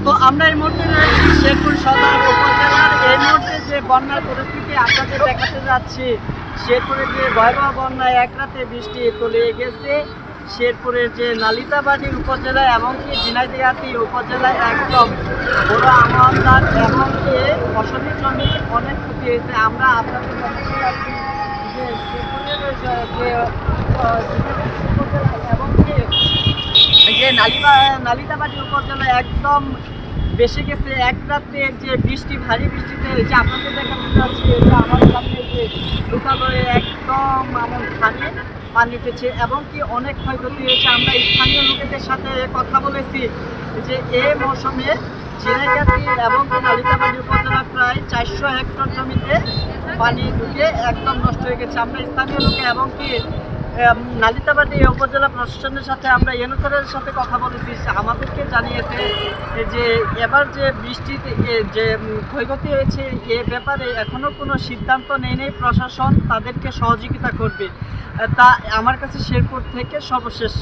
তো আমরা এই মুহূর্তে রয়েছি শেরপুর সদর উপজেলার। এই মুহূর্তে যে বন্যার পরিস্থিতি আপনাদের দেখাতে যাচ্ছি, শেরপুরে যে ভয়াবহ বন্যায় এক রাতে বৃষ্টি তলিয়ে গেছে শেরপুরের যে নালিতাবাড়ি উপজেলা এবং কি ঝিনাইদহ উপজেলায় একদম বড় আমানদার এবং কি ফসলের জমি অনেক ক্ষতি হয়েছে। আমরা আপনাদের দেখাতে যাচ্ছি যে শেরপুরের যে উপজেলা এবং কি যে নালিতাবাড়ি উপজেলা একদম বেশি গেছে এক রাতে যে বৃষ্টি, ভারী বৃষ্টিতে যে আপনাদের দেখাতে যাচ্ছি যে আমার সামনে যে লোকালয়ে একদম আমার ধানে পানি উঠেছে এবং কি অনেক ক্ষয়ক্ষতি হয়েছে। আমরা স্থানীয় লোকেদের সাথে কথা বলেছি যে এই মৌসুমে ঝিনাইগাতি এবং কি নালিতাবাড়ি উপজেলা প্রায় 400 হেক্টর জমিতে পানি ঢুকে একদম নষ্ট হয়ে গেছে। আমরা স্থানীয় লোকে এবং কি নালিতাবাড়ি উপজেলা প্রশাসনের সাথে আমরা ইউনুসের সাথে কথা বলেছি, আমাদেরকে জানিয়েছে যে এবার যে বৃষ্টিতে যে ক্ষয়ক্ষতি হয়েছে এ ব্যাপারে এখনও কোনো সিদ্ধান্ত নেই প্রশাসন তাদেরকে সহযোগিতা করবে। তা আমার কাছে শেরপুর থেকে সর্বশেষ।